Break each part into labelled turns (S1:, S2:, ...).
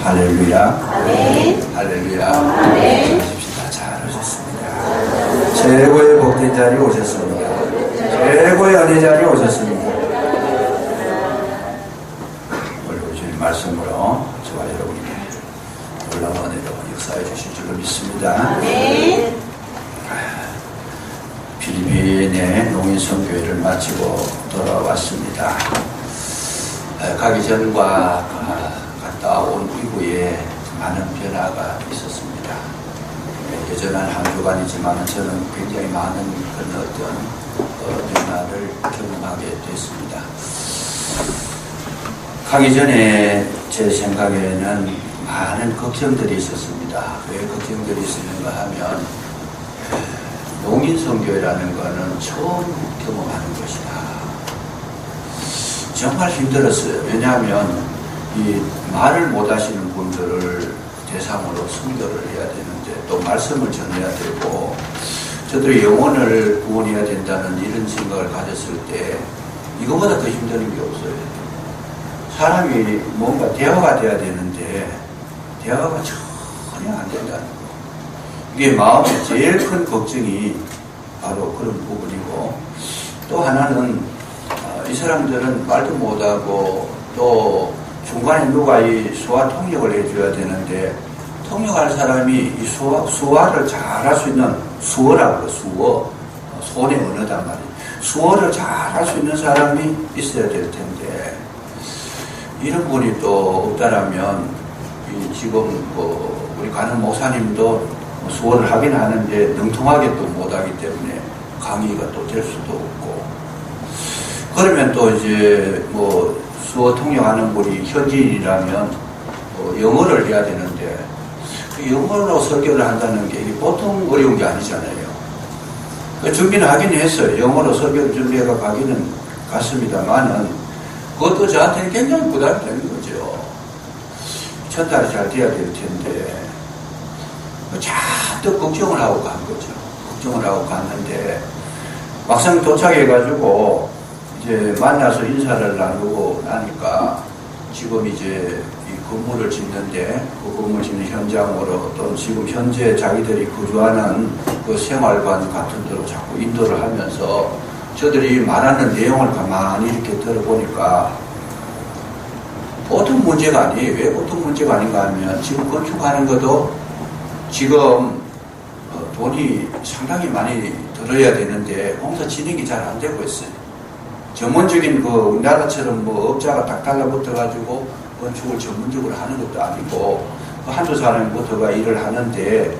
S1: 할렐루야.
S2: 아멘.
S1: 할렐루야.
S2: 아멘.
S1: 하십시다. 잘 오셨습니다. 최고의 복된 자리에 오셨습니다. 최고의 은혜 자리에 오셨습니다. 오늘 주님 말씀으로 저와 여러분에게 놀라운 은혜로 역사해 주실 줄로 믿습니다.
S2: 아멘.
S1: 필리핀의 농인선교회를 마치고 돌아왔습니다. 가기 전과 갔다 온 이후에 많은 변화가 있었습니다. 여전한 한 주간이지만 저는 굉장히 많은 그런 어떤 변화를 경험하게 됐습니다. 가기 전에 제 생각에는 많은 걱정들이 있었습니다. 왜 걱정들이 있었는가 하면 농인선교회라는 것은 처음 경험하는 것이다. 정말 힘들었어요. 왜냐하면 이 말을 못하시는 분들을 대상으로 선교를 해야 되는데 또 말씀을 전해야 되고 저들의 영혼을 구원해야 된다는 이런 생각을 가졌을 때 이거보다 더 힘든 게 없어요. 사람이 뭔가 대화가 돼야 되는데 대화가 전혀 안 된다는 거. 이게 마음의 제일 큰 걱정이 바로 그런 부분이고, 또 하나는 이 사람들은 말도 못하고 또 중간에 누가 이 수화 통역을 해줘야 되는데 통역할 사람이 이 수화를 잘 할 수 있는 수어라고 수어, 손의 언어단 말이에요. 수어를 잘 할 수 있는 사람이 있어야 될 텐데 이런 분이 또 없다라면 지금 우리 가는 목사님도 수어를 하긴 하는데 능통하게 또 못하기 때문에 강의가 또 될 수도 없고, 그러면 또 이제 수어 통역하는 분이 현지인이라면 영어를 해야 되는데 그 영어로 설교를 한다는 게 이게 보통 어려운 게 아니잖아요. 준비는 하긴 했어요. 영어로 설교를 준비해가 가기는 갔습니다만은 그것도 저한테는 굉장히 부담이 되는 거죠. 전달이 잘 돼야 될 텐데 잔뜩 걱정을 하고 간 거죠. 걱정을 하고 갔는데 막상 도착해가지고 이제 만나서 인사를 나누고 나니까 지금 이제 이 건물을 짓는데 그 건물 짓는 현장으로 또 지금 현재 자기들이 거주하는 그 생활관 같은 데로 자꾸 인도를 하면서 저들이 말하는 내용을 가만히 이렇게 들어보니까 보통 문제가 아니에요. 왜 보통 문제가 아닌가 하면 지금 건축하는 것도 지금 돈이 상당히 많이 들어야 되는데 공사 진행이 잘 안 되고 있어요. 전문적인 우리나라처럼 업자가 딱 달라붙어가지고 건축을 전문적으로 하는 것도 아니고 한두 사람이 붙어가 일을 하는데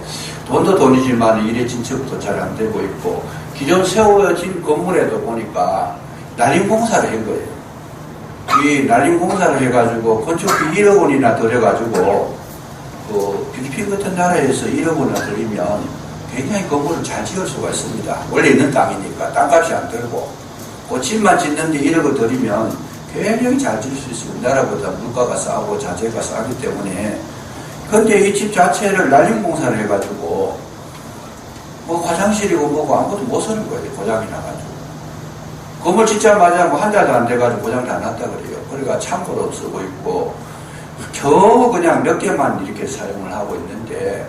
S1: 돈도 돈이지만 일의 진척도 잘 안 되고 있고, 기존 세워진 건물에도 보니까 날림공사를 한 거예요. 이 날림공사를 해가지고 건축비 1억 원이나 들여가지고 필리핀 같은 나라에서 1억 원이나 들이면 굉장히 건물을 잘 지을 수가 있습니다. 원래 있는 땅이니까 땅값이 안 들고 집만 짓는데 1억을 들이면 굉장히 잘 지을 수 있어요. 우리나라보다 물가가 싸고 자재가 싸기 때문에. 근데 이 집 자체를 날림공사를 해가지고 화장실이고 뭐고 아무것도 못 쓰는 거예요. 고장이 나가지고. 건물 짓자마자 한 달도 안 돼가지고 고장 다 났다 그래요. 그러니까 창고로 쓰고 있고 겨우 그냥 몇 개만 이렇게 사용을 하고 있는데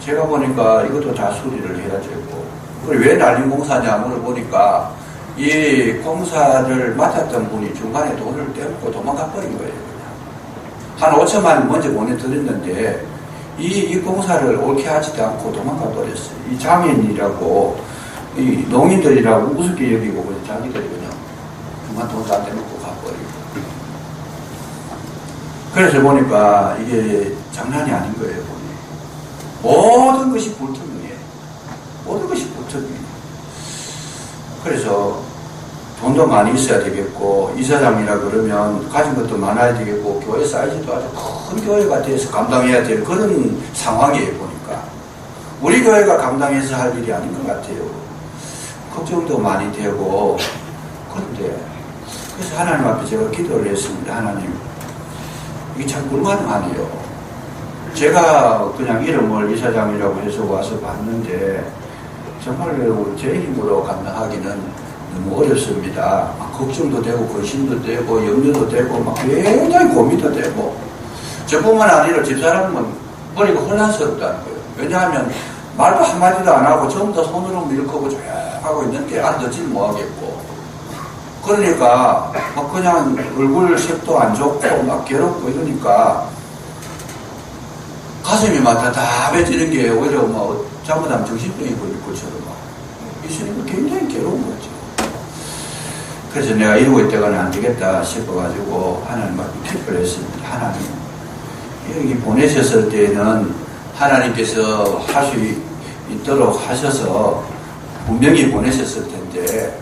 S1: 제가 보니까 이것도 다 수리를 해야 되고, 그리고 왜 날림공사냐 물어보니까 이 공사를 맡았던 분이 중간에 돈을 떼먹고 도망가 버린 거예요. 한 5천만 먼저 보내드렸는데 이 공사를 옳게 하지도 않고 도망가 버렸어요. 이 장애인이라고 이 농인들이라고 우습게 여기고 그냥 자기들이 그냥 중간 돈 다 떼먹고 가버리고. 그래서 보니까 이게 장난이 아닌 거예요. 모든 것이 불투명해요. 모든 것이 불투명해요. 그래서 돈도 많이 있어야 되겠고, 이사장이라 그러면 가진 것도 많아야 되겠고, 교회 사이즈도 아주 큰 교회가 돼서 감당해야 될 그런 상황이에요. 보니까 우리 교회가 감당해서 할 일이 아닌 것 같아요. 걱정도 많이 되고. 그런데 그래서 하나님 앞에 제가 기도를 했습니다. 하나님, 이게 참 불가능하네요. 제가 그냥 이름을 이사장이라고 해서 와서 봤는데 정말로 제 힘으로 감당하기는 너무 어렵습니다. 걱정도 되고 근심도 되고 염려도 되고 막 굉장히 고민도 되고 저뿐만 아니라 집사람은 머리가 혼란스럽다는 거예요. 왜냐하면 말도 한마디도 안 하고 전부 다 손으로 밀크고 조용하고 있는데 알아듣지는 못하겠고, 그러니까 막 그냥 얼굴 색도 안 좋고 막 괴롭고 이러니까 가슴이 막 답답해지는 게 오히려 뭐 잘못하면 정신병이 걸릴 것처럼 막 있으니까 굉장히 괴로운 거죠. 그래서 내가 이러고 있다가는 안 되겠다 싶어가지고 하나님한테 기도를 했습니다. 하나님, 여기 보내셨을 때는 하나님께서 할 수 있도록 하셔서 분명히 보내셨을 텐데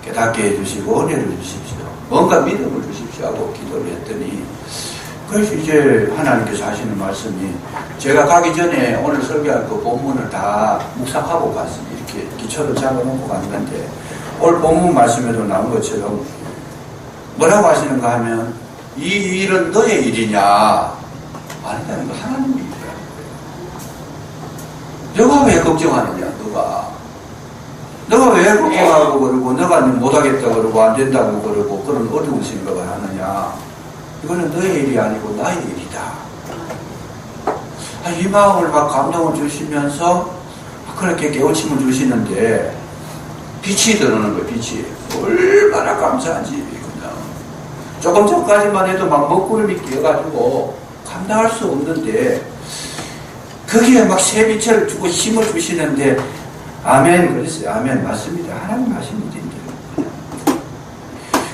S1: 깨닫게 해주시고 은혜를 주십시오. 뭔가 믿음을 주십시오 하고 기도를 했더니, 그래서 이제 하나님께서 하시는 말씀이, 제가 가기 전에 오늘 설교할 그 본문을 다 묵상하고 갔습니다. 이렇게 기초를 잡아놓고 갔는데, 오늘 본문 말씀에도 나온 것처럼 뭐라고 하시는가 하면, 이 일은 너의 일이냐? 아니다는 거, 하나님의 일이라는 거예요. 너가 왜 걱정하느냐? 너가 왜 걱정하고 그러고, 너가 못하겠다고 그러고 안 된다고 그러고 그런 어두운 생각을 하느냐? 이거는 너의 일이 아니고 나의 일이다. 이 마음을 막 감동을 주시면서 그렇게 깨우침을 주시는데 빛이 드러나는 거예요. 빛이 얼마나 감사한지. 그냥 조금 전까지만 해도 막 먹구름이 끼어가지고 감당할 수 없는데, 거기에 막 새빛을 주고 힘을 주시는데, 아멘 그랬어요. 아멘 맞습니다. 하나님 하십니다.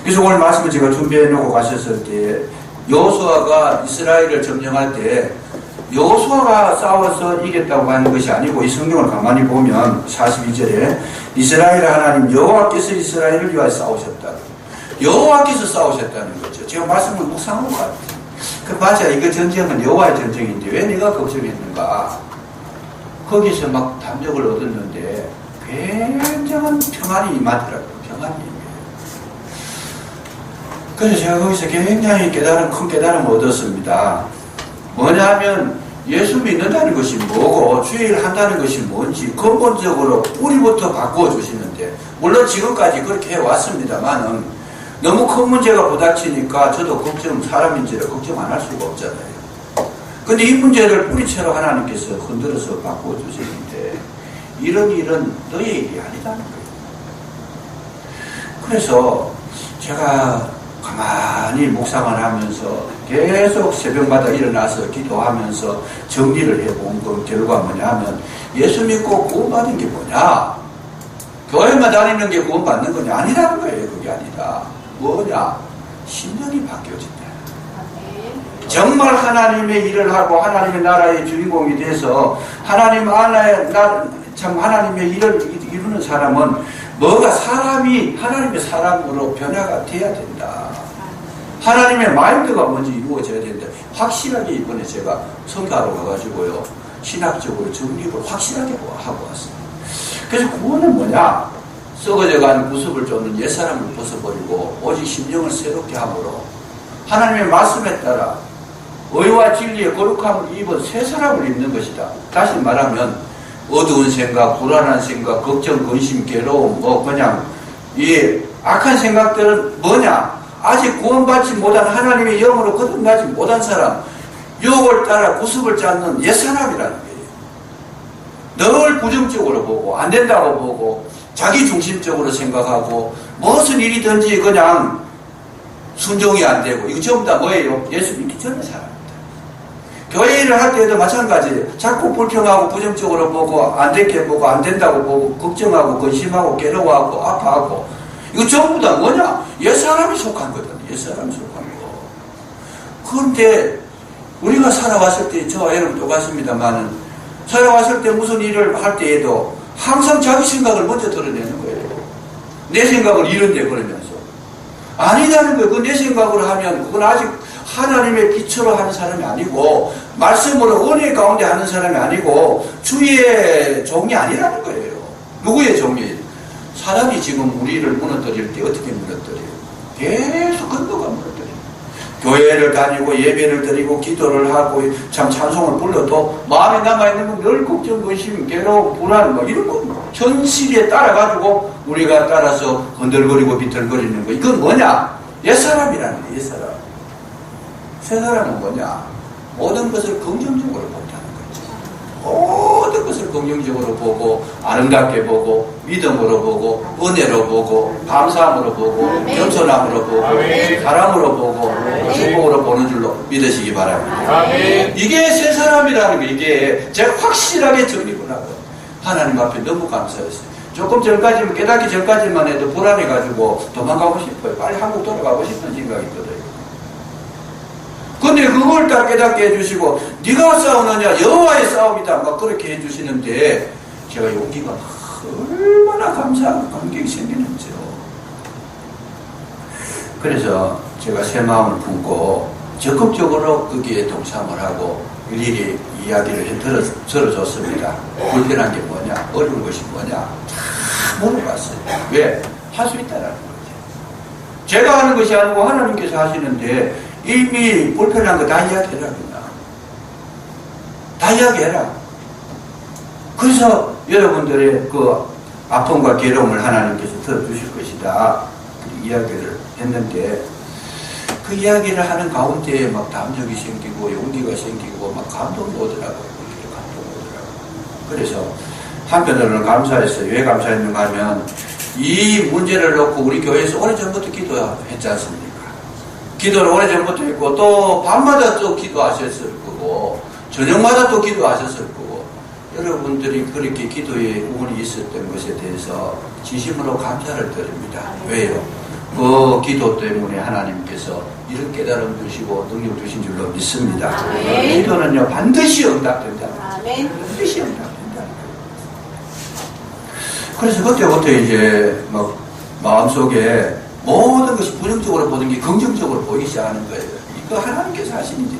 S1: 그래서 오늘 말씀을 제가 준비해놓고 가셨을 때, 여호수아가 이스라엘을 점령할 때 여호수아가 싸워서 이겼다고 하는 것이 아니고, 이 성경을 가만히 보면 42절에 이스라엘 하나님 여호와께서 이스라엘을 위하여 싸우셨다. 여호와께서 싸우셨다는 거죠. 제가 말씀을 묵상하고 갔어요. 그 맞아, 이거 전쟁은 여호와의 전쟁인데 왜 내가 걱정했는가? 거기서 막 담력을 얻었는데 굉장한 평안이 임하더라고요. 평안이 임해요. 그래서 제가 거기서 굉장히 큰 깨달음을 얻었습니다. 뭐냐면 예수 믿는다는 것이 뭐고 주의를 한다는 것이 뭔지 근본적으로 뿌리부터 바꾸어 주시는데, 물론 지금까지 그렇게 해왔습니다만은 너무 큰 문제가 부닥치니까 저도 사람인지라 걱정 안 할 수가 없잖아요. 근데 이 문제를 뿌리채로 하나님께서 흔들어서 바꾸어 주시는데, 이런 일은 너의 일이 아니다는 거예요. 그래서 제가 가만히 묵상을 하면서 계속 새벽마다 일어나서 기도하면서 정리를 해본 그 결과 뭐냐 하면, 예수 믿고 구원받은 게 뭐냐? 교회만 다니는 게 구원받는 거냐? 아니라는 거예요. 그게 아니다. 뭐냐? 심령이 바뀌어진다. 정말 하나님의 일을 하고 하나님의 나라의 주인공이 돼서 하나님 안에 하나님의 일을 이루는 사람은 뭐가 사람이 하나님의 사람으로 변화가 돼야 된다. 하나님의 마인드가 먼저 이루어져야 된다. 확실하게 이번에 제가 성가하러 가가지고요, 신학적으로 정립을 확실하게 하고 왔습니다. 그래서 구원은 뭐냐? 썩어져가는 구습을 쫓는 옛사람을 벗어버리고 오직 심령을 새롭게 함으로 하나님의 말씀에 따라 의와 진리의 거룩함을 입은 새 사람을 입는 것이다. 다시 말하면 어두운 생각, 불안한 생각, 걱정, 근심, 괴로움, 그냥 이 악한 생각들은 뭐냐? 아직 구원받지 못한 하나님의 영으로 거듭나지 못한 사람, 유혹을 따라 구습을 찾는 옛사람이라는 거예요. 늘 부정적으로 보고 안 된다고 보고 자기 중심적으로 생각하고 무슨 일이든지 그냥 순종이 안 되고, 이거 전부 다 뭐예요? 예수 믿기 전의 사람입니다. 교회 일을 할 때도 마찬가지예요. 자꾸 불평하고 부정적으로 보고 안 되게 보고 안 된다고 보고 걱정하고 근심하고 괴로워하고 아파하고, 이거 전부 다 뭐냐? 옛사람이 속한 거거든요. 옛사람이 속한 거. 그런데 우리가 살아왔을 때, 저와 여러분 똑같습니다만은, 살아왔을 때 무슨 일을 할 때에도 항상 자기 생각을 먼저 드러내는 거예요. 내 생각을 이런데 그러면서. 아니다는 거예요. 그 내 생각으로 하면 그건 아직 하나님의 빛으로 하는 사람이 아니고, 말씀으로 은혜 가운데 하는 사람이 아니고, 주의 종이 아니라는 거예요. 누구의 종이에요? 사람이 지금 우리를 무너뜨릴 때 어떻게 무너뜨려요? 계속 근거가 무너뜨려요. 교회를 다니고 예배를 드리고 기도를 하고 참 찬송을 불러도 마음에 남아있는 건 늘 걱정, 근심, 괴로움, 불안 이런 거 현실에 따라가지고 우리가 따라서 흔들거리고 비틀거리는 거, 이건 뭐냐? 옛사람이라는 거예요. 옛사람. 새 사람은 뭐냐? 모든 것을 긍정적으로 본다는 거죠. 모든 것을 긍정적으로 보고 아름답게 보고 믿음으로 보고 은혜로 보고 감사함으로 보고 겸손함으로 보고 사랑으로 보고 축복으로 보는 줄로 믿으시기 바랍니다. 이게 새 사람이라는 게 이게 제가 확실하게 정립을 하고 하나님 앞에 너무 감사했어요. 조금 전까지는 깨닫기 전까지만 해도 불안해가지고 도망가고 싶어요. 빨리 한국 돌아가고 싶은 생각이 들어요. 근데 그걸 다 깨닫게 해주시고 네가 싸우느냐 여호와의 싸움이다 막 그렇게 해주시는데 제가 용기가 얼마나 감사하고 감격이 생기는지요. 그래서 제가 새 마음을 품고 적극적으로 거기에 동참을 하고 일일이 이야기를 들어줬습니다. 불편한 게 뭐냐, 어려운 것이 뭐냐 다 물어봤어요. 왜? 할 수 있다라는 거죠. 제가 하는 것이 아니고 하나님께서 하시는데 이미 불편한 거 다 이야기해라. 다 이야기해라. 그래서 여러분들의 그 아픔과 괴로움을 하나님께서 들어주실 것이다. 이야기를 했는데 그 이야기를 하는 가운데에 막 담력이 생기고 용기가 생기고 막 감동이 오더라고요. 그래서 한편으로는 감사했어요. 왜 감사했는가 하면 이 문제를 놓고 우리 교회에서 오래전부터 기도했지 않습니까? 기도를 오래전부터 했고 또 밤마다 또 기도하셨을 거고 저녁마다 또 기도하셨을 거고 여러분들이 그렇게 기도에 응원이 있었던 것에 대해서 진심으로 감사를 드립니다. 왜요? 그 기도 때문에 하나님께서 이런 깨달음 주시고 능력 주신 줄로 믿습니다. 기도는요 반드시 응답된다. 반드시 응답된다. 그래서 그때부터 이제 막 마음속에 모든 것이 부정적으로 보는 게 긍정적으로 보이기 시작하는 거예요. 이거 하나님께서 하신 일인데.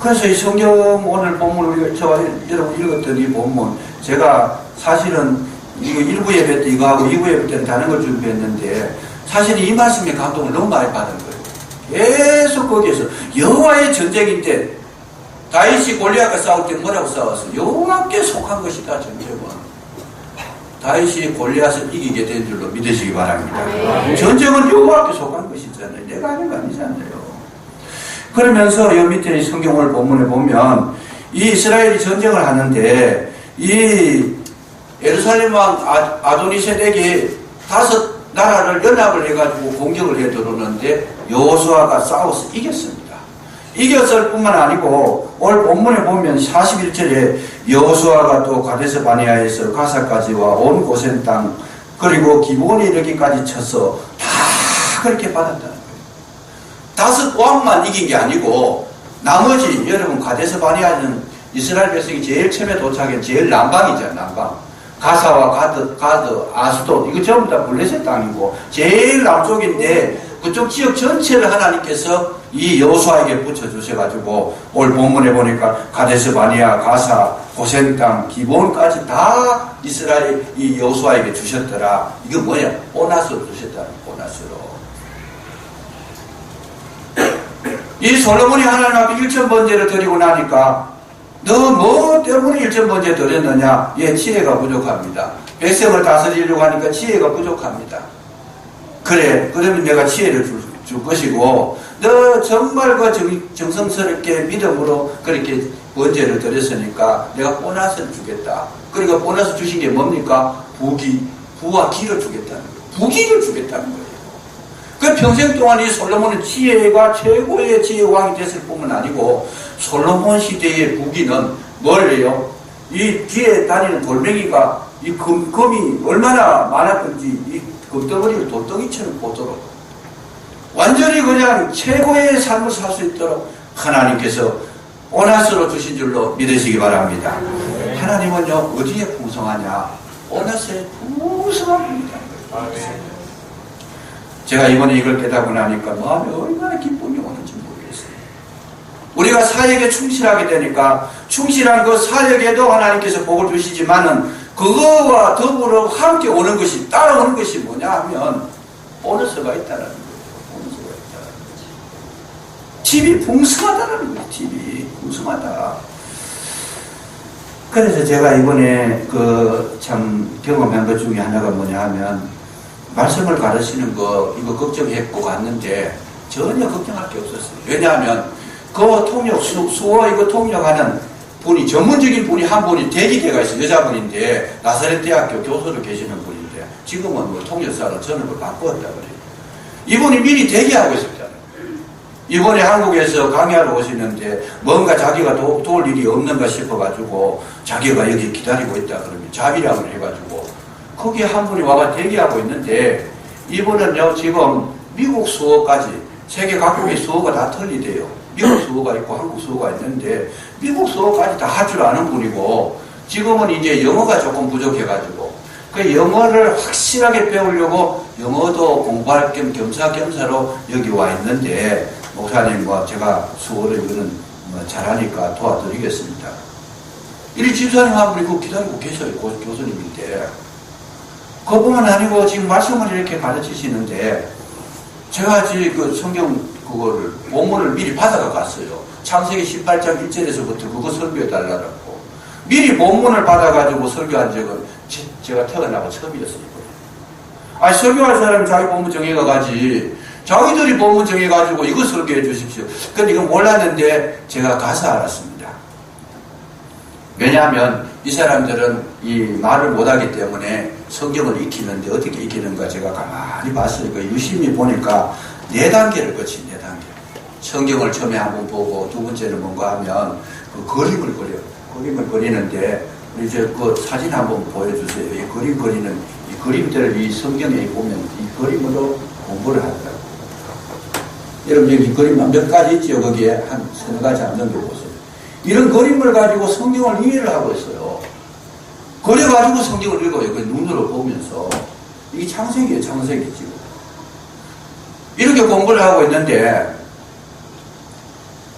S1: 그래서 이 성경 오늘 본문을 저와 여러분 읽었던 이 본문 제가 사실은 이거 1부 예배 때 이거 하고 2부 예배 때는 다른 걸 준비했는데 사실 이 말씀에 감동을 너무 많이 받은 거예요. 계속 거기에서 여호와의 전쟁인데 다윗이 골리앗과 싸울 때 뭐라고 싸웠어? 여호와께 속한 것이다 전쟁은. 다윗이 골리앗을 이기게 된 줄로 믿으시기 바랍니다. 전쟁은 여호와께 속한 것이잖아요. 내가 하는 거 아니잖아요. 그러면서 여 밑에 성경을 본문에 보면 이 이스라엘이 전쟁을 하는데 이 예루살렘 왕 아도니세덱이 5 나라를 연합을 해가지고 공격을 해 들어오는데 여호수아가 싸워서 이겼습니다. 이겼을 뿐만 아니고 오늘 본문에 보면 41절에 여호수아가 또 가데스 바네아에서 가사까지와 온 고센 땅 그리고 기브온에 이르기까지 쳐서 다 그렇게 받았다는 거예요. 5 왕만 이긴 게 아니고 나머지 여러분 가데스 바네아는 이스라엘 백성이 제일 처음에 도착한 제일 남방이잖아요. 남방. 가사와 가드, 아스돗 이거 전부 다 블레셋 땅이고 제일 남쪽인데 그쪽 지역 전체를 하나님께서 이 여호수아에게 붙여주셔가지고 오늘 본문에 보니까 가데스 바네아, 가사, 고센 땅, 기브온까지 다 이스라엘 이 여호수아에게 주셨더라. 이거 뭐야? 보너스로 주셨다는 보너스로. 이 솔로몬이 하나님 앞에 1,000번제를 드리고 나니까 너 뭐 때문에 1,000번제 드렸느냐? 예, 지혜가 부족합니다. 백성을 다스리려고 하니까 지혜가 부족합니다. 그래, 그러면 내가 지혜를 줄 것이고 너 정말 그 정성스럽게 믿음으로 그렇게 번제를 드렸으니까 내가 보너스를 주겠다. 그러니까 보너스 주신 게 뭡니까? 부와 기를 주겠다는 거예요. 부기를 주겠다는 거예요. 그 평생 동안 이 솔로몬은 지혜가 최고의 지혜 왕이 됐을 뿐만 아니고 솔로몬 시대의 부기는 뭘 해요? 이 뒤에 다니는 돌멩이가 이 금이 얼마나 많았던지 이 금덩어리를 돌덩이처럼 보도록 완전히 그냥 최고의 삶을 살 수 있도록 하나님께서 보너스로 주신 줄로 믿으시기 바랍니다. 하나님은요 어디에 풍성하냐? 보너스에 풍성합니다. 제가 이번에 이걸 깨닫고 나니까 마음에 얼마나 기쁨이 오는지 모르겠어요. 우리가 사역에 충실하게 되니까 충실한 그 사역에도 하나님께서 복을 주시지만은 그거와 더불어 함께 오는 것이 따라오는 것이 뭐냐 하면 보너스가 있다는 거예요. 보너스가 있다는 거죠. 집이 풍성하다는 거예요. 집이 풍성하다. 그래서 제가 이번에 그 참 경험한 것 중에 하나가 뭐냐 하면 말씀을 가르치는 거 이거 걱정했고 갔는데 전혀 걱정할 게 없었어요. 왜냐하면 그 통역, 수어 이거 통역하는 분이, 전문적인 분이 한 분이 대기대가 있어요. 여자분인데, 나사렛 대학교 교수로 계시는 분인데, 지금은 뭐 통역사로 전업을 바꾸었다 그래요. 이분이 미리 대기하고 있었잖아요. 이번에 한국에서 강의하러 오시는데, 뭔가 자기가 도울 일이 없는가 싶어가지고, 자기가 여기 기다리고 있다 그러면 자비량을 해가지고, 거기에 한 분이 와가 대기하고 있는데, 이분은요, 지금 미국 수어까지, 세계 각국의 수어가 다 틀리대요. 미국 수어가 있고 한국 수어가 있는데, 미국 수어까지 다 할 줄 아는 분이고, 지금은 이제 영어가 조금 부족해가지고, 그 영어를 확실하게 배우려고 영어도 공부할 겸 겸사겸사로 여기 와 있는데, 목사님, 제가 수어를 이거는 잘하니까 도와드리겠습니다. 이 집사님 한 분이 그 기다리고 계셔요. 교수님인데. 그뿐만 아니고 지금 말씀을 이렇게 가르치시는데, 제가 지금 그 성경 그거를, 본문을 미리 받아가 갔어요. 창세기 18장 1절에서부터 그거 설교해달라고. 미리 본문을 받아가지고 설교한 적은 제가 태어나고 처음이었어요. 아니, 설교할 사람이 자기 본문 정해가 가지. 자기들이 본문 정해가지고 이거 설교해 주십시오. 근데 이건 몰랐는데 제가 가서 알았습니다. 왜냐하면 이 사람들은 이 말을 못하기 때문에 성경을 익히는데 어떻게 익히는가 제가 가만히 봤어요. 유심히 보니까 4단계를 거친 4단계. 성경을 처음에 한번 보고 두 번째는 뭔가 하면 그 그림을 그려요. 그림을 그리는데 우리 이제 그 사진 한번 보여주세요. 이 그림 그리는 이 그림들을 이 성경에 보면 이 그림으로 공부를 하더라고요. 여러분 여기 그림 몇 가지 있죠. 거기에 한 3가지 안 넘겨보세요. 이런 그림을 가지고 성경을 이해를 하고 있어요. 그래가지고 성경을 읽어요. 그 눈으로 보면서. 이게 창세기예요. 창세기 지금. 이렇게 공부를 하고 있는데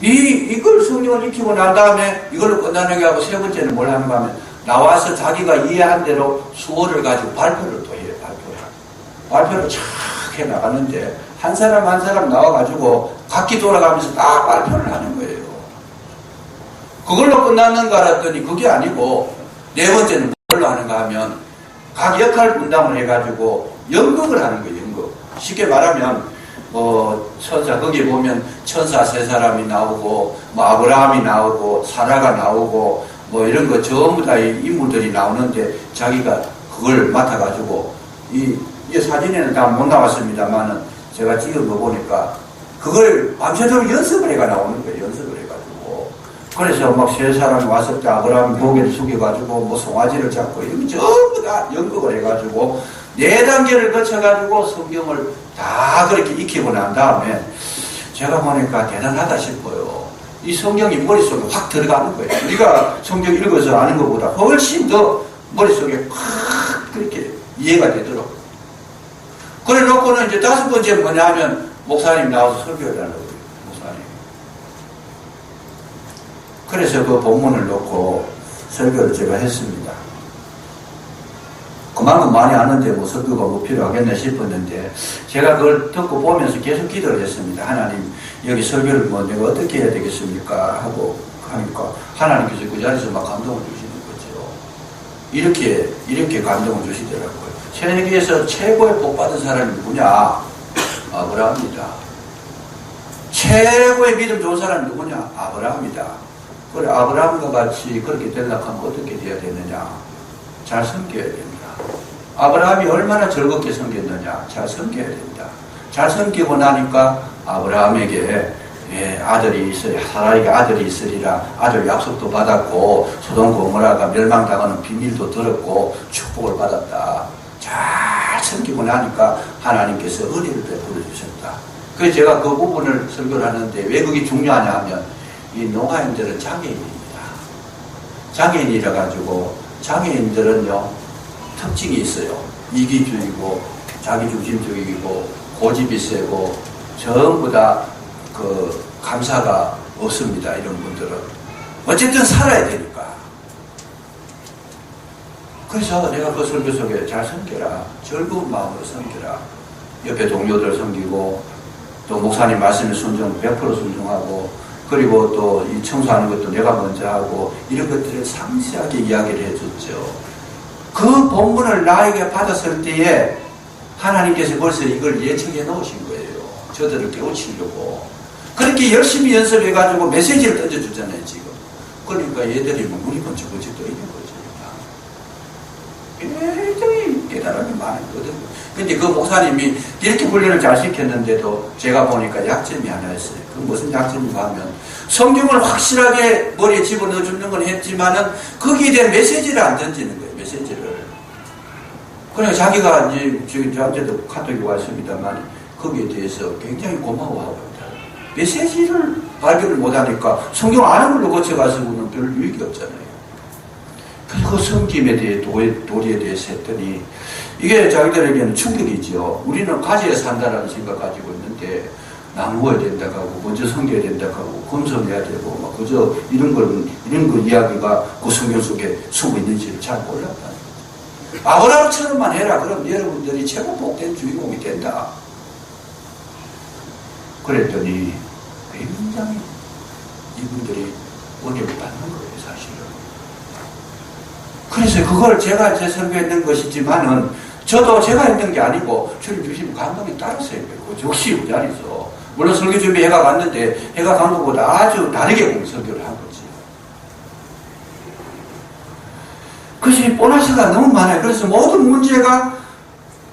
S1: 이걸 성경을 익히고 난 다음에 이걸로 끝나는 게 하고 세 번째는 뭘 하는가 하면 나와서 자기가 이해한 대로 수어를 가지고 발표를 또 해요. 발표를 쫙 해나가는데 한 사람 한 사람 나와가지고 각기 돌아가면서 다 발표를 하는 거예요. 그걸로 끝났는가 했더니 그게 아니고 네 번째는 뭘로 하는가 하면 각 역할 분담을 해가지고 연극을 하는 거예요. 연극. 쉽게 말하면 천사 거기에 보면 천사 3사람이 나오고 아브라함이 나오고 사라가 나오고 이런 거 전부 다 인물들이 나오는데 자기가 그걸 맡아가지고 이 사진에는 다 못 나왔습니다만은 제가 찍은 거 보니까 그걸 밤새도록 연습을 해가 나오는 거예요. 연습을 해가지고 그래서 막 3사람이 왔을 때 아브라함이 고개를 숙여가지고 송아지를 잡고 이런 전부 다 연극을 해가지고 4단계를 거쳐가지고 성경을 다 그렇게 익히고 난 다음에 제가 보니까 대단하다 싶어요. 이 성경이 머릿속에 확 들어가는 거예요. 우리가 성경 읽어서 아는 것보다 훨씬 더 머릿속에 확 그렇게 이해가 되더라고요. 그래 놓고는 이제 5번째 뭐냐 하면 목사님 나와서 설교해달라고 그래요. 목사님. 그래서 그 본문을 놓고 설교를 제가 했습니다. 그만큼 많이 아는데 설교가 필요하겠네 싶었는데 제가 그걸 듣고 보면서 계속 기도를 했습니다. 하나님 여기 설교를 내가 어떻게 해야 되겠습니까? 하고 하니까 하나님께서 그 자리에서 막 감동을 주시는 거죠. 이렇게 감동을 주시더라고요. 세계에서 최고의 복 받은 사람이 누구냐? 아브라함이다. 최고의 믿음 좋은 사람이 누구냐? 아브라함이다. 그래 아브라함과 같이 그렇게 되려고 하면 어떻게 돼야 되느냐? 잘 섬겨야 됩니다. 아브라함이 얼마나 즐겁게 섬겼느냐? 잘 섬겨야 됩니다. 잘 섬기고 나니까 아브라함에게 아들이 있으리, 사라에게 아들이 있으리라 아들 약속도 받았고 소돔 고모라가 멸망당하는 비밀도 들었고 축복을 받았다. 잘 섬기고 나니까 하나님께서 은혜를 베풀어 주셨다. 그래서 제가 그 부분을 설교를 하는데 왜 그게 중요하냐 하면 이 농가인들은 장애인입니다. 장애인이라 가지고 장애인들은요 특징이 있어요. 이기주의고 자기중심적이고 고집이 세고 전부 다 그 감사가 없습니다. 이런 분들은 어쨌든 살아야 되니까. 그래서 내가 그 설교 속에 잘 섬겨라. 즐거운 마음으로 섬겨라. 옆에 동료들 섬기고 또 목사님 말씀에 100% 순종하고 그리고 또 이 청소하는 것도 내가 먼저 하고 이런 것들을 상세하게 이야기를 해줬죠. 그 본문을 나에게 받았을 때에 하나님께서 벌써 이걸 예측해 놓으신 거예요. 저들을 깨우치려고. 그렇게 열심히 연습해가지고 메시지를 던져주잖아요, 지금. 그러니까 얘들이 뭐 눈이 번쩍번쩍 떠 있는 거죠. 굉장히 대단한 게 많거든요. 근데 그 목사님이 이렇게 훈련을 잘 시켰는데도 제가 보니까 약점이 하나 있어요. 그 무슨 약점인가 하면 성경을 확실하게 머리에 집어넣어 주는 건 했지만은 거기에 대한 메시지를 안 던지는 거예요, 메시지를. 그러니까 자기가 이제 저한테도 카톡이 왔습니다만 거기에 대해서 굉장히 고마워하고 있다. 메시지를 발견을 못하니까 성경 아는 걸로 거쳐가서는 별 유익이 없잖아요. 그래서 그 섬김에 대해 도리에 대해서 했더니 이게 자기들에게는 충격이죠. 우리는 가지에 산다라는 생각 가지고 있는데 나누어야 된다고 하고 먼저 섬겨야 된다고 하고 건설해야 되고 막 그저 이런 거 이야기가 그 성경 속에 숨어 있는지를 잘 몰랐다. 아브라함처럼만 해라. 그럼 여러분들이 최고 복된 주인공이 된다. 그랬더니 굉장히 이분들이 은혜를 받는 거예요, 사실은. 그래서 그걸 제가 제 설교했는 것이지만은 저도 제가 했는 게 아니고 주님 주신 감동이 따라서 했고 역시 그 자리에서 물론 설교 준비 해가 갔는데 해가 간 것보다 아주 다르게 설교를 한 거지. 그것이 보너스가 너무 많아요. 그래서 모든 문제가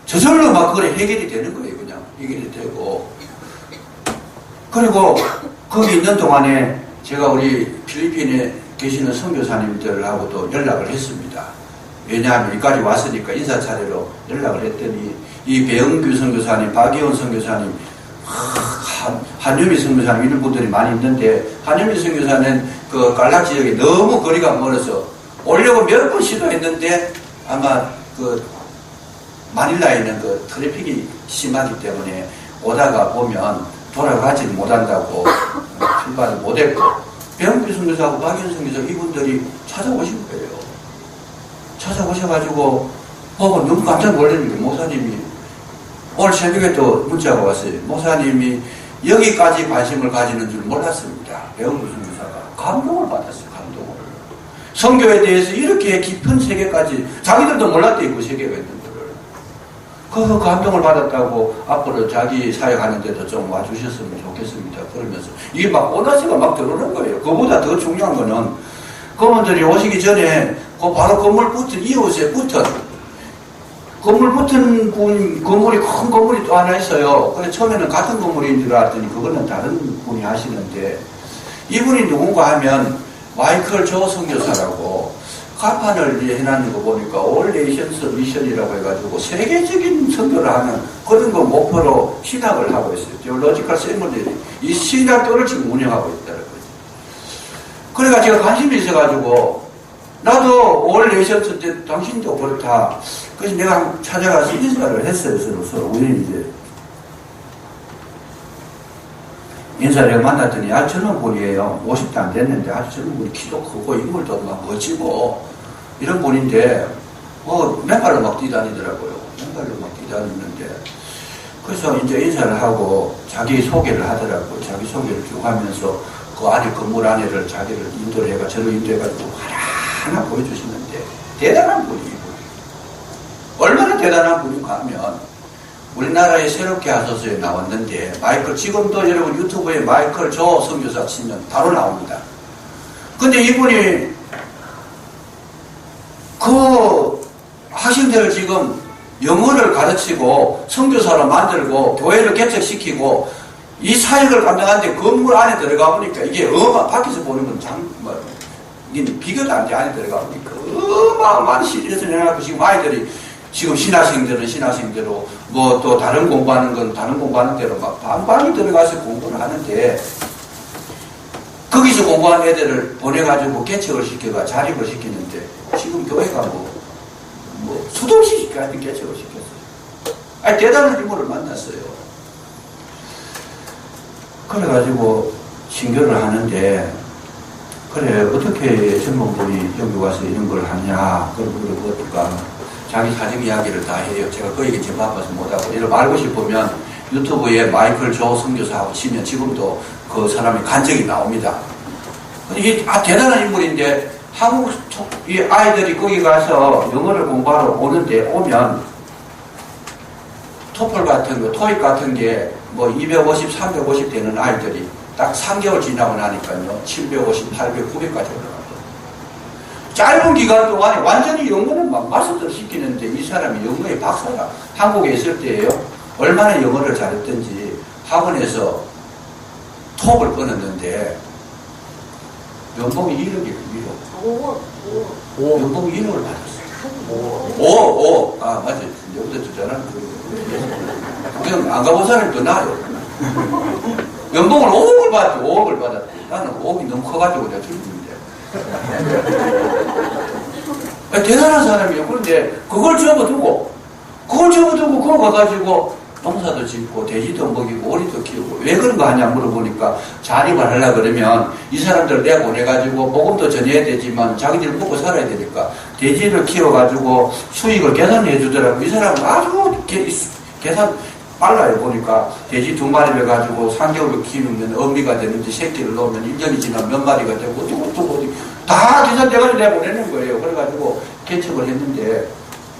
S1: 저절로 막 그래 해결이 되는 거예요. 그냥 해결이 되고. 그리고 거기 있는 동안에 제가 우리 필리핀에 계시는 선교사님들하고도 연락을 했습니다. 왜냐하면 여기까지 왔으니까 인사 차례로 연락을 했더니 이 배영규 선교사님, 박기원 선교사님, 한유미 선교사님 이런 분들이 많이 있는데 한유미 선교사는 그 갈락 지역에 너무 거리가 멀어서 오려고 몇 번 시도했는데 아마 그 마닐라에 있는 그 트래픽이 심하기 때문에 오다가 보면 돌아가지 못한다고 출발을 못했고 배영규 선교사하고 박기원 선교사 이분들이 찾아오신 거예요. 찾아오셔가지고 보고 너무 깜짝 놀라는 게 목사님이 오늘 새벽에 또 문자가 왔어요. 목사님이 여기까지 관심을 가지는 줄 몰랐습니다. 배영규 선교사가 감동을 받았어요. 감동을. 성교에 대해서 이렇게 깊은 세계까지 자기들도 몰랐대요. 그 세계가 있는 거를. 그 감동을 받았다고 앞으로 자기 사역하는데도 좀 와주셨으면 좋겠습니다. 그러면서 이게 막 보너스가 막 들어오는 거예요. 그보다 더 중요한 거는 그분들이 오시기 전에 그 바로 건물 붙은 이웃에 붙은 건물 붙은 건물이 큰 건물이 또 하나 있어요. 그래 처음에는 같은 건물인 줄 알았더니 그거는 다른 분이 하시는데 이분이 누군가 하면 마이클 조 선교사라고 간판을 해놨는 거 보니까 올 네이션스 미션이라고 해가지고 세계적인 선교를 하는 그런 거 목표로 신학을 하고 있어요. 테올로지컬 세미너리 이 신학교를 지금 운영하고 있다는 거죠. 그래가 제가 관심이 있어가지고 나도 올 네이션스 때 당신도 그렇다. 그래서 내가 찾아가서 인사를 했어요. 서로 우연히 이제 인사를 만났더니 아주 젊은 분이에요. 50대 안 됐는데 아주 젊은 분이 키도 크고 인물도 막 멋지고 이런 분인데 맨발로 막 뛰다니더라고요. 맨발로 막 뛰다니는데 그래서 이제 인사를 하고 자기 소개를 하더라고요. 자기 소개를 쭉 하면서 그 안에 건물 안에를 자기를 인도를 해가 저를 인도해가지고 하나하나 보여주시는데 대단한 분이에요. 얼마나 대단한 분인가 하면 우리나라에 새롭게 하소서에 나왔는데 지금도 여러분 유튜브에 마이클 조 선교사 치면 바로 나옵니다. 근데 이분이 그 학생들을 지금 영어를 가르치고 선교사로 만들고 교회를 개척시키고 이 사역을 감당하는데 건물 안에 들어가 보니까 이게 밖에서 보는 건 이게 비교도 안 돼. 안에 들어가 보니까 어마어마한 시리즈를 해갖고 지금 아이들이 지금 신학생들은 신학생대로 뭐 또 다른 공부하는 건 다른 공부하는 대로 막 방방이 들어가서 공부를 하는데 거기서 공부한 애들을 보내가지고 개척을 시켜가 자립을 시키는데 지금 교회가 뭐 수도 없이 하여튼 개척을 시켰어요. 아니 대단한 인물을 만났어요. 그래가지고 신교를 하는데 그래 어떻게 젊은 분이 여기 와서 이런 걸 하냐 그러고 어떨까 자기 사정 이야기를 다 해요. 제가 그 얘기 좀 바빠서 못하고 이걸 알고 싶으면 유튜브에 마이클 조 선교사하고 치면 지금도 그 사람의 간증이 나옵니다. 이게 대단한 인물인데 이 아이들이 거기 가서 영어를 공부하러 오면 토플 같은 거 토익 같은 게 뭐 250, 350 되는 아이들이 딱 3개월 지나고 나니까요. 750, 800, 900까지 올라갔거든요. 짧은 기간 동안에 완전히 영어는 막 마스터 시키는데 이 사람이 영어의 박사가 한국에 있을 때예요. 얼마나 영어를 잘했던지 학원에서 톱을 끊었는데 연봉이 1억이에요. 1억. 연봉이 1억을 받았어요. 5. 아, 맞아요. 여기서 주잖아요. 그냥 안 가본 사람이 더 나아요. 연봉을 5억을 받았죠. 5억을 받았죠. 나는 5억이 너무 커가지고 내가 죽는데. 대단한 사람이에요. 그런데 그걸 접어두고 그거 가가지고 농사도 짓고 돼지도 먹이고 오리도 키우고 왜 그런 거 하냐 물어보니까 자립을 하려고 그러면 이 사람들 내가 보내가지고 복음도 전해야 되지만 자기들 먹고 살아야 되니까 돼지를 키워가지고 수익을 계산해 주더라고. 이 사람은 아주 계산 빨라요. 보니까 돼지 2마리를 가지고 3개월을 키우면 어미가 되는데 새끼를 넣으면 1년이 지나면 몇 마리가 되고 어떻게 다 계산돼가지고 내가 보내는 거예요. 그래가지고 개척을 했는데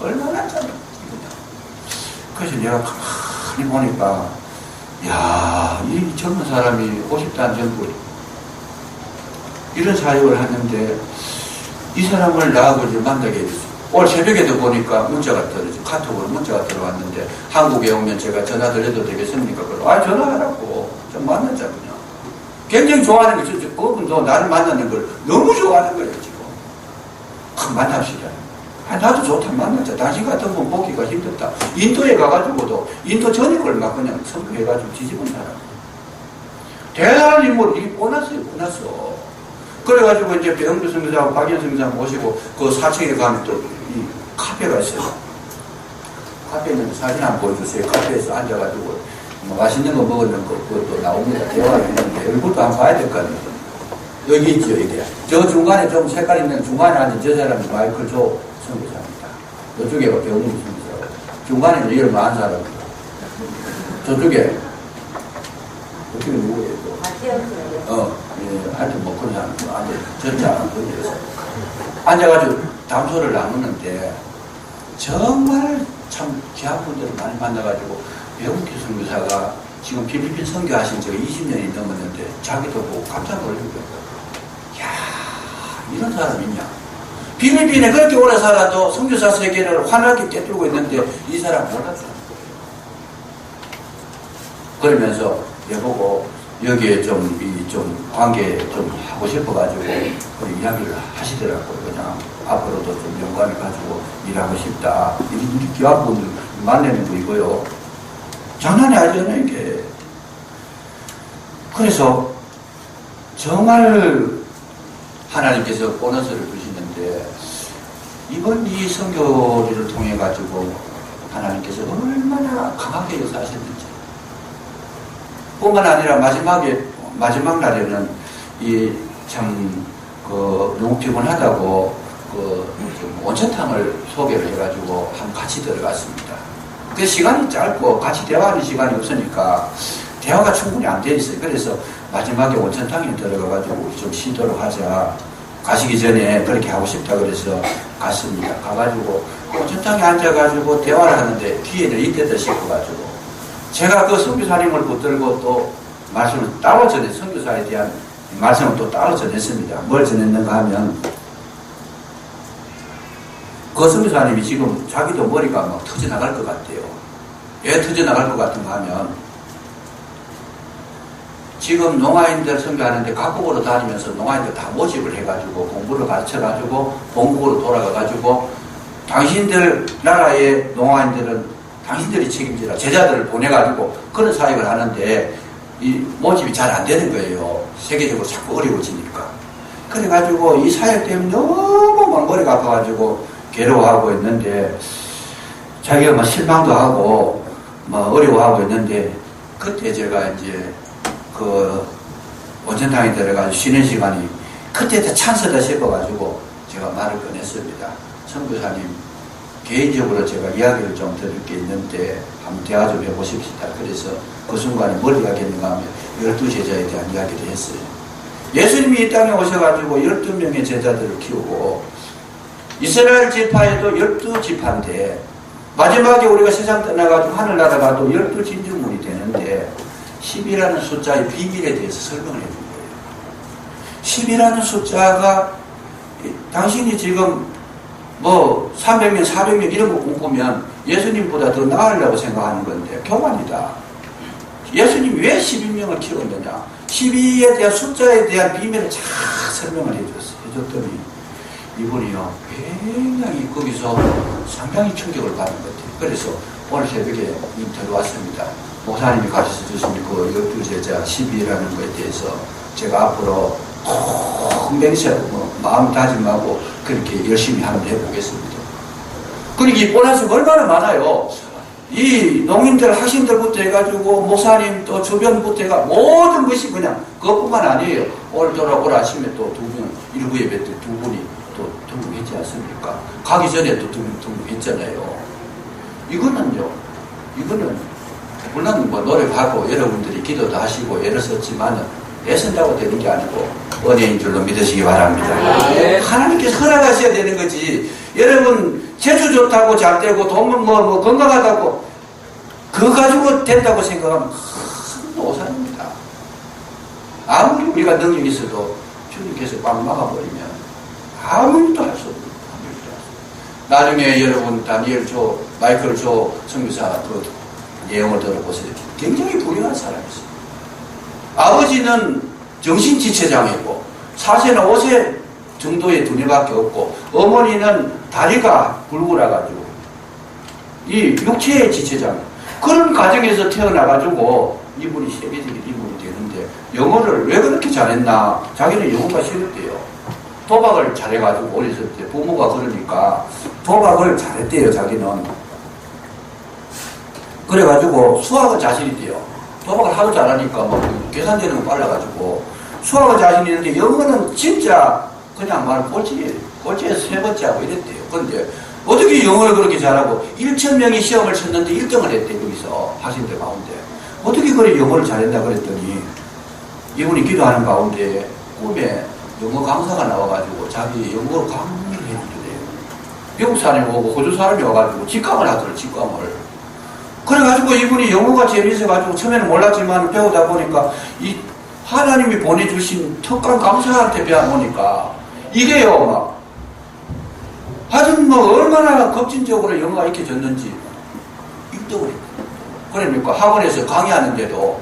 S1: 얼마나 잘 그래서 내가 가만히 보니까 야, 이 젊은 사람이 50대 정도 이런 사역을 하는데 이 사람을 나하고 만나게 해줬어요. 오늘 새벽에도 보니까 문자가 떨어져 카톡으로 문자가 들어왔는데 한국에 오면 제가 전화 드려도 되겠습니까? 그러고 전화하라고 좀 만나자 그냥. 굉장히 좋아하는 게 그분도 나를 만나는 걸 너무 좋아하는 거예요 지금. 만납시다. 나도 좋다 만나자. 당신 같은 분 보기가 힘들다. 인도에 가가지고도 인도 전역을 막 그냥 선거해가지고 뒤집은 사람. 대단한 인물 이게 뻔났어요. 그래가지고 이제 배영주 선교사하고 박연 선교사 모시고 그 사청에 가면 또 이 카페가 있어요. 카페 있는데 사진 한번 보여주세요. 카페에서 앉아가지고 뭐 맛있는 거 먹으면 그것도 나옵니다. 대화를 했는데 얼굴도 한번 봐야 될 거 아니에요. 여기 있죠 이게. 저 중간에 좀 색깔 있는 중간에 앉은 저 사람이 마이클 조 선교사입니다. 저쪽에 배영주 선교사고 중간에는 이걸 많은 사람입니다. 저쪽에 누구예요? 하여튼 뭐 그런 사람 앉아 앉아가지고 담소를 나누는데 정말 참 귀한 분들을 많이 만나가지고 배웅기 선교사가 지금 필리핀 선교하신 지가 20년이 넘었는데 자기도 보고 깜짝 놀란 거예요. 이야, 이런 사람이 있냐? 필리핀에 그렇게 오래 살아도 선교사 세계를 환하게 꿰뚫고 있는데 이 사람 몰랐어. 그러면서 여보고 여기에 좀 관계 좀 하고 싶어가지고 우리 이야기를 하시더라고요. 그냥 앞으로도 좀 연관을 가지고 일하고 싶다. 우리 귀한 분들 만나는 거이고요. 장난이 아니잖아요 이게. 그래서 정말 하나님께서 보너스를 주시는데 이번 이 선교를 통해 가지고 하나님께서 얼마나 강하게 역사하셨는지. 뿐만 아니라 마지막 날에는 너무 피곤하다고 좀 온천탕을 소개를 해가지고 같이 들어갔습니다. 그 시간이 짧고 같이 대화하는 시간이 없으니까 대화가 충분히 안 돼 있어요. 그래서 마지막에 온천탕에 들어가가지고 좀 쉬도록 하자. 가시기 전에 그렇게 하고 싶다 그래서 갔습니다. 가가지고 온천탕에 앉아가지고 대화를 하는데 기회를 이때다 싶어가지고 제가 그 선교사님을 붙들고 또 말씀을 따로 선교사에 대한 말씀을 또 따로 전했습니다. 뭘 전했는가 하면 그 선교사님이 지금 자기도 머리가 막 터져나갈 것 같대요. 왜 터져나갈 것 같은가 하면 지금 농아인들 선교하는데 각국으로 다니면서 농아인들 다 모집을 해가지고 공부를 가르쳐가지고 본국으로 돌아가가지고 당신들 나라의 농아인들은 당신들이 책임지라 제자들을 보내가지고 그런 사역을 하는데 이 모집이 잘 안 되는 거예요. 세계적으로 자꾸 어려워지니까. 그래가지고 이 사역 때문에 너무 막 머리가 아파가지고 괴로워하고 있는데 자기가 막 실망도 하고 막 어려워하고 있는데 그때 제가 이제 그 온천탕에 들어가서 쉬는 시간이 그때 찬스다 싶어가지고 제가 말을 꺼냈습니다. 선교사님 개인적으로 제가 이야기를 좀 드릴 게 있는데 한번 대화 좀 해보십시다. 그래서 그 순간에 뭘 이야기했는가 하면 12제자에 대한 이야기를 했어요. 예수님이 이 땅에 오셔가지고 12명의 제자들을 키우고 이스라엘 지파에도 12지파인데 마지막에 우리가 세상 떠나가지고 하늘나라 가도 12진주문이 되는데 10이라는 숫자의 비밀에 대해서 설명을 해준 거예요. 10이라는 숫자가 당신이 지금 뭐 300명, 400명 이런 거 공부면 예수님보다 더 나으려고 생각하는 건데 교만이다. 예수님이 왜 12명을 키웠느냐? 12에 대한 숫자에 대한 비밀을 잘 설명을 해줬더니 이분이요 굉장히 거기서 상당히 충격을 받은 것 같아요. 그래서 오늘 새벽에 들어왔습니다. 목사님이 가르쳐 주신 그 12제자 12라는 것에 대해서 제가 앞으로 맹세하고 마음 다짐하고 그렇게 열심히 한번 해보겠습니다. 그리고 이 보너스가 얼마나 많아요. 이 농인들, 학생들부터 해가지고 목사님 또 주변부터 해가 모든 것이 그냥 그것뿐만 아니에요. 오늘 아침에 또 두 분, 일부 예배 때 두 분이 또 등록했지 않습니까? 가기 전에 또 등록했잖아요. 이거는 물론 뭐 노력하고 여러분들이 기도도 하시고 애를 썼지만 애쓴다고 되는 게 아니고 은혜인 줄로 믿으시기 바랍니다.
S2: 네.
S1: 하나님께서 허락하셔야 되는 거지. 여러분 재주 좋다고 잘 되고 돈 뭐 건강하다고 그거 가지고 된다고 생각하면 큰 오산입니다. 아무리 우리가 능력이 있어도 주님께서 꽉 막아버리면 아무 일도 할 수 없는 나중에 여러분 다니엘 조 마이클 조 선교사 그 내용을 들어보세요. 굉장히 불행한 사람이었어요. 아버지는 정신지체장이고 4세나 5세 정도의 두뇌밖에 없고 어머니는 다리가 굴구라가지고 이 육체의 지체장 그런 가정에서 태어나가지고 이분이 세계적인 인물이 되는데 영어를 왜 그렇게 잘했나? 자기는 영어가 싫었대요. 도박을 잘해가지고 어렸을 때 부모가 그러니까 도박을 잘했대요. 자기는 그래가지고 수학은 자신이 있대요. 도박을 하도 잘하니까 막 계산되는 거 빨라가지고 수학은 자신이 있는데 영어는 진짜 그냥 말 꼴찌에서 3번째 하고 이랬대요. 그런데 어떻게 영어를 그렇게 잘하고 1,000명이 시험을 쳤는데 1등을 했대. 거기서 학생들 가운데 어떻게 그래 영어를 잘했나 그랬더니 이분이 기도하는 가운데 꿈에 영어 강사가 나와가지고 자기 영어로 강의를 해주더래요. 미국 사람이 오고 호주 사람이 와가지고 직감을 하더래요. 직감을. 그래가지고 이분이 영어가 재미있어가지고 처음에는 몰랐지만 배우다 보니까 이 하나님이 보내주신 특강 강사한테 배워보니까 이게요 막 하여튼 뭐 얼마나 급진적으로 영어가 익혀졌는지 1등을 했어요. 그러니까 학원에서 강의하는데도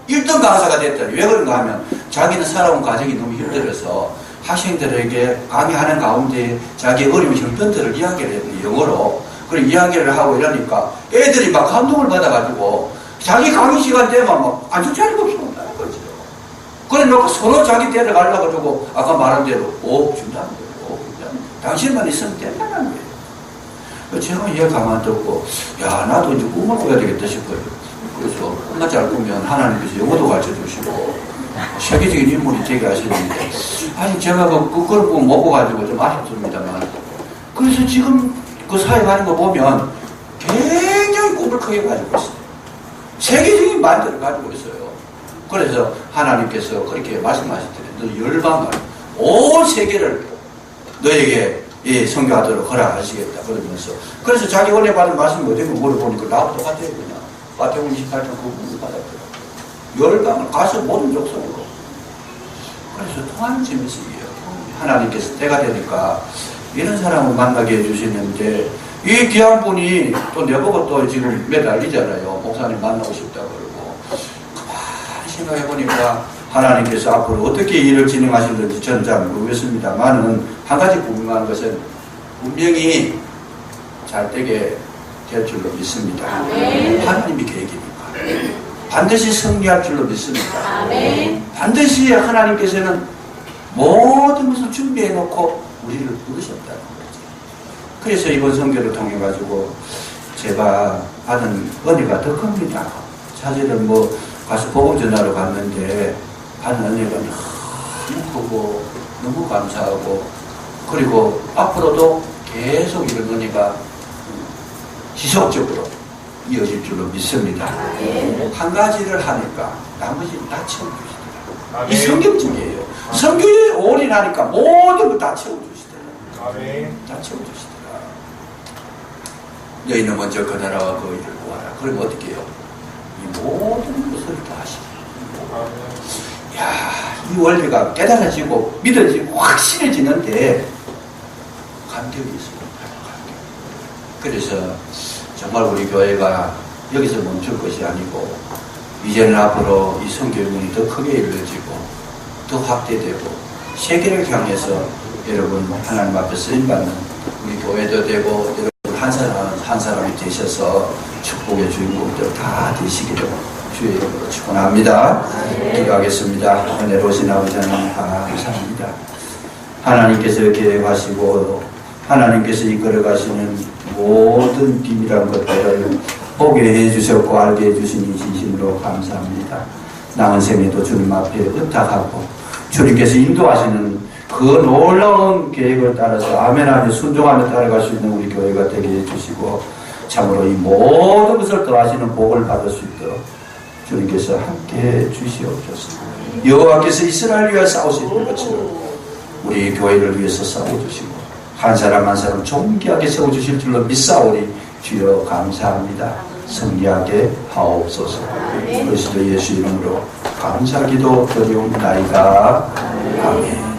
S1: 1등 강사가 됐더니 왜 그런가 하면 자기는 살아온 과정이 너무 힘들어서 학생들에게 강의하는 가운데 자기 어려운 형편들을 이야기를 했더니 영어로 그리고 이야기를 하고 이러니까 애들이 막 감동을 받아가지고 자기 강의 시간 되면 막 앉을 자리가 없어 온다는 거죠. 그래 놓고 서로 자기 데려가려고 주고 아까 말한 대로 5억 준다는 거예요. 5억 준다는 거예요. 당신만 있으면 된다는 거예요. 제가 이해 가만 듣고 야 나도 이제 꿈을 꿔야 되겠다 싶어요. 그래서 꿈만 잘 꾸면 하나님께서 영어도 가르쳐주시고 세계적인 인물이 되게 하시는데 아니 제가 그걸 못 보가지고 좀 아쉽습니다만 그래서 지금 그 사회 가는 거 보면 굉장히 꿈을 크게 가지고 있어요. 세계적인 만들을 가지고 있어요. 그래서 하나님께서 그렇게 말씀하시더래요. 너 열방을 온 세계를 너에게 선교하도록 허락하시겠다 그러면서 그래서 자기 원래 받은 말씀이 어떻게 물어보니까 나하고 똑같아요. 그냥 마태복음 28장 그 문을 받았더라고요. 열방을 가서 모든 족속으로 그래서 통하는 재미있어요. 하나님께서 때가 되니까 이런 사람을 만나게 해주시는데 이 귀한 분이 또 내보고 또 지금 매달리잖아요. 목사님 만나고 싶다고 그러고 가만히 생각해보니까 하나님께서 앞으로 어떻게 일을 진행하실는지 저는 잘 모르겠습니다만은 한 가지 분명한 것은 분명히 잘 되게 될 줄로 믿습니다.
S2: 아멘.
S1: 하나님이 계획이니까 반드시 승리할 줄로 믿습니다.
S2: 아멘.
S1: 반드시 하나님께서는 모든 것을 준비해놓고 우리를 부르셨다는 거죠. 그래서 이번 선교를 통해 가지고 제가 받은 은혜가 더 큽니다. 사실은 뭐 가서 복음 전하러 갔는데 받은 은혜가 너무 크고 너무 감사하고 그리고 앞으로도 계속 이런 은혜가 지속적으로 이어질 줄로 믿습니다. 한 가지를 하니까 나머지는 다 채워주시더라고요. 이 성경적이에요. 성경에 올인하니까 모든 걸 다 채워주시더라고요. 다 채워주시더라. 너희는 먼저 그 나라와 그 일을 구하라. 그러면 어떻게 해요? 이 모든 것을 다 하시고, 이 원리가 깨달아지고 믿어지고 확실해지는데 간격이 있습니다. 그래서 정말 우리 교회가 여기서 멈출 것이 아니고 이제는 앞으로 이 성교육문이 더 크게 이루어지고 더 확대되고 세계를 향해서 여러분 하나님 앞에 쓰임받는 우리 교회도 되고 여러분 한 사람 한 사람이 되셔서 축복의 주인공들 다 되시기를 주의 이름으로 축원합니다. 기도하겠습니다. 은혜로우신 아버지 하나님 감사합니다. 하나님께서 계획하시고 하나님께서 이끌어가시는 모든 비밀한 것들을 보게 해주셨고 알게 해주시니 진심으로 감사합니다. 남은 생에도 주님 앞에 의탁하고 주님께서 인도하시는 그 놀라운 계획을 따라서 아멘 안에 순종하며 따라갈 수 있는 우리 교회가 되게 해주시고 참으로 이 모든 것을 더하시는 복을 받을 수 있도록 주님께서 함께해 주시옵소서. 여호와께서 이스라엘을 위하여 싸우시는 것처럼 우리 교회를 위해서 싸워주시고 한 사람 한 사람 존귀하게 세워주실 줄로 믿사오니 주여 감사합니다. 승리하게 하옵소서. 그리스도 예수 이름으로 감사기도 드리옵나이다. 아멘.